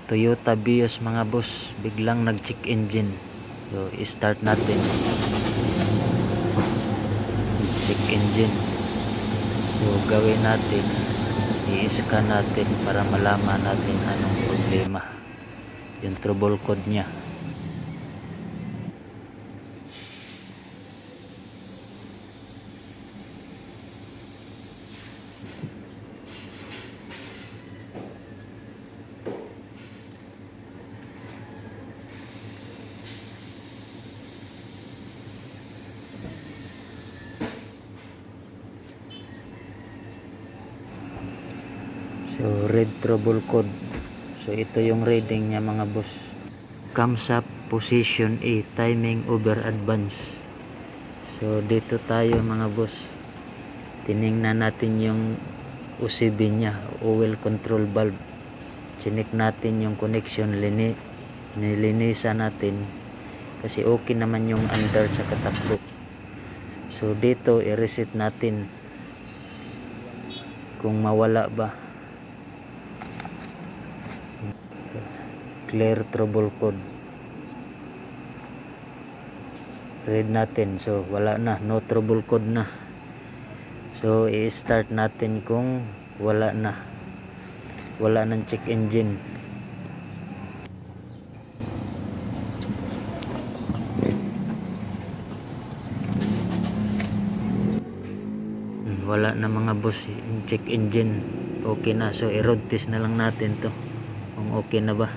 Toyota Vios mga boss, biglang nag-check engine. So i-start natin. Check engine. So gawin natin, i-scan natin para malaman natin anong problema, yung trouble code nya. So read trouble code. So ito yung reading niya mga boss. Comes up position A, timing over advance. So dito tayo mga boss, tiningnan natin yung OCB nya, oil control valve. Chinik natin yung connection, nilinisan natin kasi okay naman yung under sa katakbo. So dito i-reset natin kung mawala ba. Clear trouble code, read natin. So wala na, no trouble code na. So i-start natin kung wala nang check engine. Wala na mga boss, yung check engine okay na. So i-road test na lang natin to kung okay na ba.